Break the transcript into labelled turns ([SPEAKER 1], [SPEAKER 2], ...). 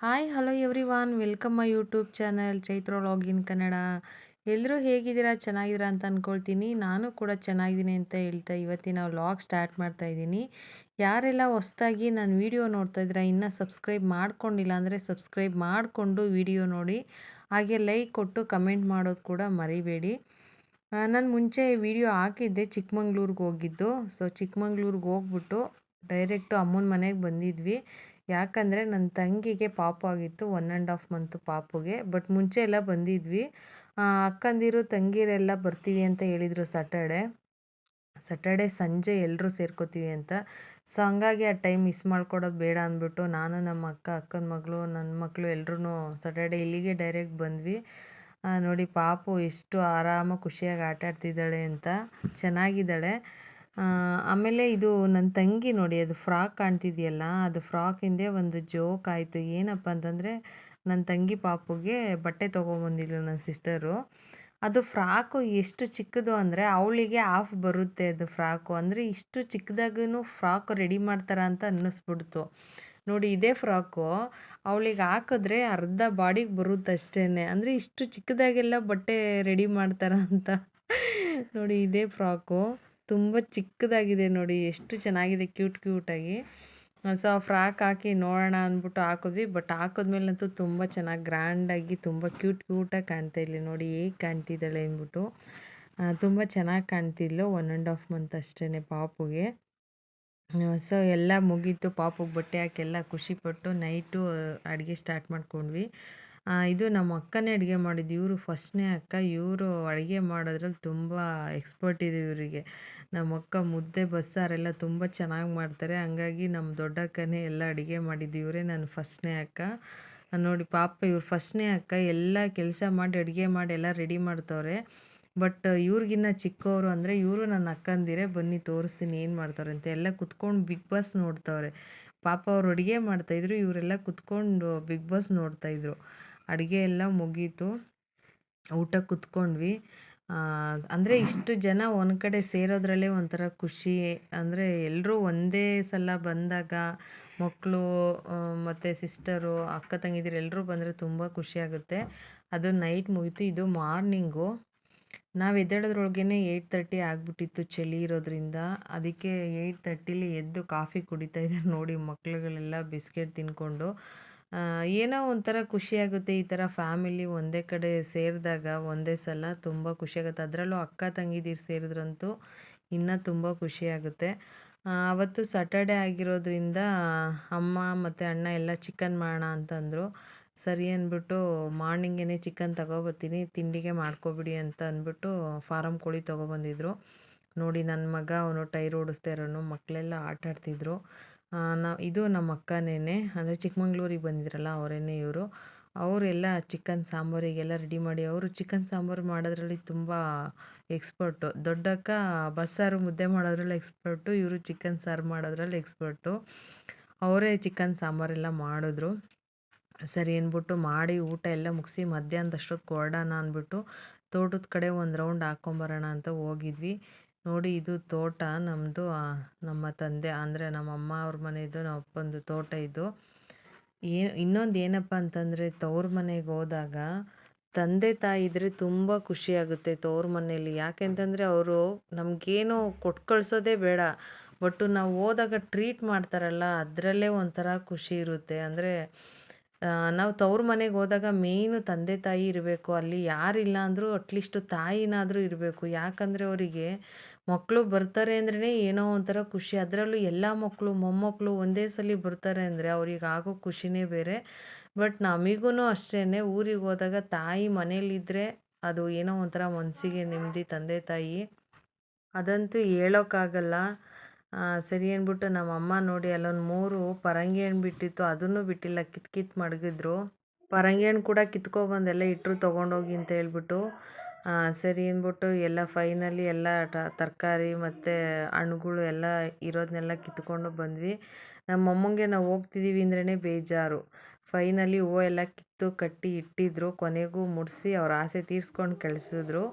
[SPEAKER 1] Hi hello everyone welcome my YouTube channel Chaitra vlog ಇನ್ ಕನ್ನಡ. ಎಲ್ಲರೂ ಹೇಗಿದ್ದೀರಾ? ಚೆನ್ನಾಗಿದ್ದೀರಾ ಅಂತ ಅಂದ್ಕೊಳ್ತೀನಿ. ನಾನು ಕೂಡ ಚೆನ್ನಾಗಿದ್ದೀನಿ ಅಂತ ಹೇಳ್ತಾ ಇವತ್ತಿನ ವ್ಲಾಗ್ ಸ್ಟಾರ್ಟ್ ಮಾಡ್ತಾ ಇದ್ದೀನಿ. ಯಾರೆಲ್ಲ ಹೊಸ್ದಾಗಿ ನನ್ನ ವಿಡಿಯೋ ನೋಡ್ತಾ ಇದ್ದೀರಾ, ಇನ್ನೂ ಸಬ್ಸ್ಕ್ರೈಬ್ ಮಾಡ್ಕೊಂಡಿಲ್ಲ ಅಂದರೆ ಸಬ್ಸ್ಕ್ರೈಬ್ ಮಾಡಿಕೊಂಡು ವಿಡಿಯೋ ನೋಡಿ, ಹಾಗೆ ಲೈಕ್ ಕೊಟ್ಟು ಕಮೆಂಟ್ ಮಾಡೋದು ಕೂಡ ಮರಿಬೇಡಿ. ನಾನು ಮುಂಚೆ ವಿಡಿಯೋ ಹಾಕಿದ್ದೆ, ಚಿಕ್ಕಮಂಗ್ಳೂರಿಗೆ ಹೋಗಿದ್ದು. ಸೊ ಚಿಕ್ಕಮಂಗ್ಳೂರಿಗೆ ಹೋಗ್ಬಿಟ್ಟು ಡೈರೆಕ್ಟು ಅಮ್ಮನ ಮನೆಗೆ ಬಂದಿದ್ವಿ. ಯಾಕಂದರೆ ನನ್ನ ತಂಗಿಗೆ ಪಾಪು ಆಗಿತ್ತು, 1.5 ಮಂತು ಪಾಪುಗೆ. ಬಟ್ ಮುಂಚೆ ಎಲ್ಲ ಬಂದಿದ್ವಿ. ಅಕ್ಕಂದಿರು ತಂಗಿರೆಲ್ಲ ಬರ್ತೀವಿ ಅಂತ ಹೇಳಿದರು ಸ್ಯಾಟರ್ಡೆ ಸಂಜೆ ಎಲ್ಲರೂ ಸೇರ್ಕೋತೀವಿ ಅಂತ. ಸೊ ಹಂಗಾಗಿ ಆ ಟೈಮ್ ಮಿಸ್ ಮಾಡ್ಕೊಡೋದು ಬೇಡ ಅಂದ್ಬಿಟ್ಟು ನಾನು, ನಮ್ಮ ಅಕ್ಕ, ಅಕ್ಕನ ಮಗಳು, ನನ್ನ ಮಕ್ಕಳು ಎಲ್ಲರೂ ಸ್ಯಾಟರ್ಡೆ ಇಲ್ಲಿಗೆ ಡೈರೆಕ್ಟ್ ಬಂದ್ವಿ. ನೋಡಿ ಪಾಪು ಎಷ್ಟು ಆರಾಮಾಗಿ ಖುಷಿಯಾಗಿ ಆಟ ಆಡ್ತಿದ್ದಾಳೆ ಅಂತ, ಚೆನ್ನಾಗಿದ್ದಾಳೆ. ಆಮೇಲೆ ಇದು ನನ್ನ ತಂಗಿ ನೋಡಿ, ಅದು ಫ್ರಾಕ್ ಕಾಣ್ತಿದೆಯಲ್ಲ, ಅದು ಫ್ರಾಕ್ ಹಿಂದೆ ಒಂದು ಜೋಕ್ ಆಯಿತು. ಏನಪ್ಪ ಅಂತಂದರೆ, ನನ್ನ ತಂಗಿ ಪಾಪುಗೆ ಬಟ್ಟೆ ತೊಗೊಂಬಂದಿದ್ಲು ನನ್ನ ಸಿಸ್ಟರು. ಅದು ಫ್ರಾಕು ಎಷ್ಟು ಚಿಕ್ಕದು ಅಂದರೆ ಅವಳಿಗೆ ಹಾಫ್ ಬರುತ್ತೆ ಅದು ಫ್ರಾಕು. ಅಂದರೆ ಇಷ್ಟು ಚಿಕ್ಕದಾಗೂ ಫ್ರಾಕ್ ರೆಡಿ ಮಾಡ್ತಾರ ಅಂತ ಅನ್ನಿಸ್ಬಿಡ್ತು. ನೋಡಿ ಇದೇ ಫ್ರಾಕು ಅವಳಿಗೆ ಹಾಕಿದ್ರೆ ಅರ್ಧ ಬಾಡಿಗೆ ಬರುತ್ತೆ ಅಷ್ಟೇ. ಅಂದರೆ ಇಷ್ಟು ಚಿಕ್ಕದಾಗೆಲ್ಲ ಬಟ್ಟೆ ರೆಡಿ ಮಾಡ್ತಾರ ಅಂತ. ನೋಡಿ ಇದೇ ಫ್ರಾಕು ತುಂಬ ಚಿಕ್ಕದಾಗಿದೆ ನೋಡಿ, ಎಷ್ಟು ಚೆನ್ನಾಗಿದೆ ಕ್ಯೂಟಾಗಿ. ಸೊ ಆ ಫ್ರಾಕ್ ಹಾಕಿ ನೋಡೋಣ ಅಂದ್ಬಿಟ್ಟು ಹಾಕಿದ್ವಿ. ಬಟ್ ಹಾಕಿದ್ಮೇಲಂತೂ ತುಂಬ ಚೆನ್ನಾಗಿ ಗ್ರ್ಯಾಂಡಾಗಿ ತುಂಬ ಕ್ಯೂಟಾಗಿ ಕಾಣ್ತಾ ಇರಲಿ ನೋಡಿ, ಹೇಗೆ ಕಾಣ್ತಿದ್ದಾಳೆ ಅಂದ್ಬಿಟ್ಟು. ತುಂಬ ಚೆನ್ನಾಗಿ ಕಾಣ್ತಿದ್ಲು. 1.5 ಮಂತ್ ಅಷ್ಟೇ ಪಾಪುಗೆ. ಸೊ ಎಲ್ಲ ಮುಗೀತು, ಪಾಪುಗೆ ಬಟ್ಟೆ ಹಾಕಿ ಎಲ್ಲ ಖುಷಿಪಟ್ಟು ನೈಟು ಅಡುಗೆ ಸ್ಟಾರ್ಟ್ ಮಾಡ್ಕೊಂಡ್ವಿ. ಇದು ನಮ್ಮ ಅಕ್ಕನೇ ಅಡುಗೆ ಮಾಡಿದ್ದು. ಇವರು ಫಸ್ಟ್ನೇ ಅಕ್ಕ. ಇವರು ಅಡುಗೆ ಮಾಡೋದ್ರಲ್ಲಿ ತುಂಬ ಎಕ್ಸ್ಪರ್ಟ್ ಇದೆ ಇವರಿಗೆ. ನಮ್ಮ ಅಕ್ಕ ಮುದ್ದೆ ಬಸ್ಸಾರೆಲ್ಲ ತುಂಬ ಚೆನ್ನಾಗಿ ಮಾಡ್ತಾರೆ. ಹಂಗಾಗಿ ನಮ್ಮ ದೊಡ್ಡಕ್ಕನೇ ಎಲ್ಲ ಅಡುಗೆ ಮಾಡಿದ್ದು. ಇವರೇ ನನ್ನ ಫಸ್ಟ್ನೇ ಅಕ್ಕ. ನೋಡಿ ಪಾಪ ಇವ್ರು ಫಸ್ಟ್ನೇ ಅಕ್ಕ, ಎಲ್ಲ ಕೆಲಸ ಮಾಡಿ ಅಡುಗೆ ಮಾಡಿ ಎಲ್ಲ ರೆಡಿ ಮಾಡ್ತವ್ರೆ. ಬಟ್ ಇವ್ರಿಗಿನ್ನ ಚಿಕ್ಕವರು ಅಂದರೆ ಇವರು ನನ್ನ ಅಕ್ಕಂದಿರೇ. ಬನ್ನಿ ತೋರಿಸ್ತೀನಿ ಏನು ಮಾಡ್ತಾರೆ ಅಂತ. ಎಲ್ಲ ಕುತ್ಕೊಂಡು ಬಿಗ್ ಬಾಸ್ ನೋಡ್ತವ್ರೆ. ಪಾಪ ಅವ್ರು ಅಡುಗೆ ಮಾಡ್ತಾಯಿದ್ರು, ಇವರೆಲ್ಲ ಕುತ್ಕೊಂಡು ಬಿಗ್ ಬಾಸ್ ನೋಡ್ತಾಯಿದ್ರು. ಅಡುಗೆ ಎಲ್ಲ ಮುಗೀತು, ಊಟಕ್ಕೆ ಕುತ್ಕೊಂಡ್ವಿ. ಅಂದರೆ ಇಷ್ಟು ಜನ ಒಂದು ಕಡೆ ಸೇರೋದ್ರಲ್ಲೇ ಒಂಥರ ಖುಷಿ. ಅಂದರೆ ಎಲ್ಲರೂ ಒಂದೇ ಸಲ ಬಂದಾಗ ಮಕ್ಕಳು ಮತ್ತು ಸಿಸ್ಟರು, ಅಕ್ಕ ತಂಗಿದಿರು ಎಲ್ಲರೂ ಬಂದರೆ ತುಂಬ ಖುಷಿಯಾಗುತ್ತೆ. ಅದು ನೈಟ್ ಮುಗೀತು. ಇದು ಮಾರ್ನಿಂಗು. ನಾವು ಎದ್ದೇಳೋದ್ರೊಳಗೇ 8:30 ಆಗಿಬಿಟ್ಟಿತ್ತು, ಚಳಿ ಇರೋದ್ರಿಂದ. ಅದಕ್ಕೆ 8:30ಲಿ ಎದ್ದು ಕಾಫಿ ಕುಡಿತಾ ಇದ್ದಾರೆ ನೋಡಿ ಮಕ್ಳುಗಳೆಲ್ಲ ಬಿಸ್ಕೆಟ್ ತಿಂದ್ಕೊಂಡು. ಏನೋ ಒಂಥರ ಖುಷಿಯಾಗುತ್ತೆ ಈ ಥರ ಫ್ಯಾಮಿಲಿ ಒಂದೇ ಕಡೆ ಸೇರಿದಾಗ ಒಂದೇ ಸಲ ತುಂಬ ಖುಷಿಯಾಗುತ್ತೆ. ಅದರಲ್ಲೂ ಅಕ್ಕ ತಂಗಿದಿರು ಸೇರಿದ್ರಂತೂ ಇನ್ನೂ ತುಂಬ ಖುಷಿಯಾಗುತ್ತೆ. ಅವತ್ತು ಸ್ಯಾಟರ್ಡೆ ಆಗಿರೋದ್ರಿಂದ ಅಮ್ಮ ಮತ್ತು ಅಣ್ಣ ಎಲ್ಲ ಚಿಕನ್ ಮಾಡೋಣ ಅಂತಂದರು. ಸರಿ ಅಂದ್ಬಿಟ್ಟು ಮಾರ್ನಿಂಗೇ ಚಿಕನ್ ತಗೊಬರ್ತೀನಿ, ತಿಂಡಿಗೆ ಮಾಡ್ಕೊಬಿಡಿ ಅಂತ ಅಂದ್ಬಿಟ್ಟು ಫಾರಮ್ ಕೋಳಿ ತೊಗೊಬಂದಿದ್ರು. ನೋಡಿ ನನ್ನ ಮಗ ಅವನು ಟೈರ್ ಓಡಿಸ್ತಾ ಇರೋನು, ಮಕ್ಕಳೆಲ್ಲ ಆಟ ಆಡ್ತಿದ್ರು. ಇದು ನಮ್ಮ ಅಕ್ಕನೇ, ಅಂದರೆ ಚಿಕ್ಕಮಂಗ್ಳೂರಿಗೆ ಬಂದಿದ್ರಲ್ಲ ಅವರೇನೆ ಇವರು. ಅವರೆಲ್ಲ ಚಿಕನ್ ಸಾಂಬಾರಿಗೆಲ್ಲ ರೆಡಿ ಮಾಡಿ, ಅವರು ಚಿಕನ್ ಸಾಂಬಾರು ಮಾಡೋದ್ರಲ್ಲಿ ತುಂಬ ಎಕ್ಸ್ಪರ್ಟು. ದೊಡ್ಡಕ್ಕ ಬಸ್ಸಾರು ಮುದ್ದೆ ಮಾಡೋದ್ರಲ್ಲಿ ಎಕ್ಸ್ಪರ್ಟು, ಇವರು ಚಿಕನ್ ಸಾರು ಮಾಡೋದ್ರಲ್ಲಿ ಎಕ್ಸ್ಪರ್ಟು. ಅವರೇ ಚಿಕನ್ ಸಾಂಬಾರೆಲ್ಲ ಮಾಡಿದ್ರು. ಸರಿ ಅಂದ್ಬಿಟ್ಟು ಮಾಡಿ ಊಟ ಎಲ್ಲ ಮುಗಿಸಿ ಮಧ್ಯಾಹ್ನದಷ್ಟೊತ್ತು ಹೊರಡೋಣ ಅಂದ್ಬಿಟ್ಟು ತೋಟದ ಕಡೆ ಒಂದು ರೌಂಡ್ ಹಾಕ್ಕೊಂಬರೋಣ ಅಂತ ಹೋಗಿದ್ವಿ. ನೋಡಿ ಇದು ತೋಟ ನಮ್ಮದು, ನಮ್ಮ ತಂದೆ ಅಂದರೆ ನಮ್ಮ ಅಮ್ಮ ಅವ್ರ ಮನೆಯದು, ನಮ್ಮ ಅಪ್ಪಂದು ತೋಟ ಇದು. ಇನ್ನೊಂದು ಏನಪ್ಪ ಅಂತಂದರೆ, ತವ್ರ ಮನೆಗೆ ಹೋದಾಗ ತಂದೆ ತಾಯಿ ಇದ್ದರೆ ತುಂಬ ಖುಷಿಯಾಗುತ್ತೆ ತವ್ರ ಮನೇಲಿ. ಯಾಕೆಂತಂದರೆ ಅವರು ನಮಗೇನು ಕೊಟ್ಟು ಕಳಿಸೋದೇ ಬೇಡ, ಬಟ್ಟು ನಾವು ಹೋದಾಗ ಟ್ರೀಟ್ ಮಾಡ್ತಾರಲ್ಲ, ಅದರಲ್ಲೇ ಒಂಥರ ಖುಷಿ ಇರುತ್ತೆ. ಅಂದರೆ ನಾವು ತವ್ರ ಮನೆಗೆ ಹೋದಾಗ ಮೇಯ್ನು ತಂದೆ ತಾಯಿ ಇರಬೇಕು. ಅಲ್ಲಿ ಯಾರಿಲ್ಲ ಅಂದರೂ ಅಟ್ಲೀಸ್ಟು ತಾಯಿನಾದರೂ ಇರಬೇಕು. ಯಾಕಂದರೆ ಅವರಿಗೆ ಮಕ್ಕಳು ಬರ್ತಾರೆ ಅಂದ್ರೇ ಏನೋ ಒಂಥರ ಖುಷಿ. ಅದರಲ್ಲೂ ಎಲ್ಲ ಮಕ್ಕಳು ಮೊಮ್ಮಕ್ಕಳು ಒಂದೇ ಸಲ ಬರ್ತಾರೆ ಅಂದರೆ ಅವ್ರಿಗೆ ಆಗೋ ಖುಷಿನೇ ಬೇರೆ. ಬಟ್ ನಮಗೂ ಅಷ್ಟೇ, ಊರಿಗೆ ಹೋದಾಗ ತಾಯಿ ಮನೇಲಿದ್ದರೆ ಅದು ಏನೋ ಒಂಥರ ಮನಸ್ಸಿಗೆ ನೆಮ್ಮದಿ. ತಂದೆ ತಾಯಿ ಅದಂತೂ ಹೇಳೋಕ್ಕಾಗಲ್ಲ. ಸರಿ ಅಂದ್ಬಿಟ್ಟು ನಮ್ಮ ಅಮ್ಮ ನೋಡಿ ಅಲ್ಲೊಂದು 3 ಪರಂಗಿ ಹಣ್ಣು ಬಿಟ್ಟಿತ್ತು, ಅದನ್ನು ಬಿಟ್ಟಿಲ್ಲ, ಕಿತ್ತು ಮಡಗಿದ್ರು. ಪರಂಗಿ ಹಣ್ಣು ಕೂಡ ಕಿತ್ಕೊಬಂದು ಎಲ್ಲ ಇಟ್ಟರು ತೊಗೊಂಡೋಗಿ ಅಂತ ಹೇಳ್ಬಿಟ್ಟು. ಸರಿ ಅಂದ್ಬಿಟ್ಟು ಎಲ್ಲ ಫೈನಲಿ ಎಲ್ಲ ತರಕಾರಿ ಮತ್ತು ಹಣ್ಣುಗಳು ಎಲ್ಲ ಇರೋದನ್ನೆಲ್ಲ ಕಿತ್ಕೊಂಡು ಬಂದ್ವಿ. ನಮ್ಮ ಅಮ್ಮಂಗೆ ನಾವು ಹೋಗ್ತಿದ್ದೀವಿ ಅಂದ್ರೇ ಬೇಜಾರು. ಫೈನಲಿ ಹೂವು ಎಲ್ಲ ಕಿತ್ತು ಕಟ್ಟಿ ಇಟ್ಟಿದ್ರು, ಕೊನೆಗೂ ಮುಡಿಸಿ ಅವ್ರ ಆಸೆ ತೀರಿಸ್ಕೊಂಡು ಕಳಿಸಿದ್ರು.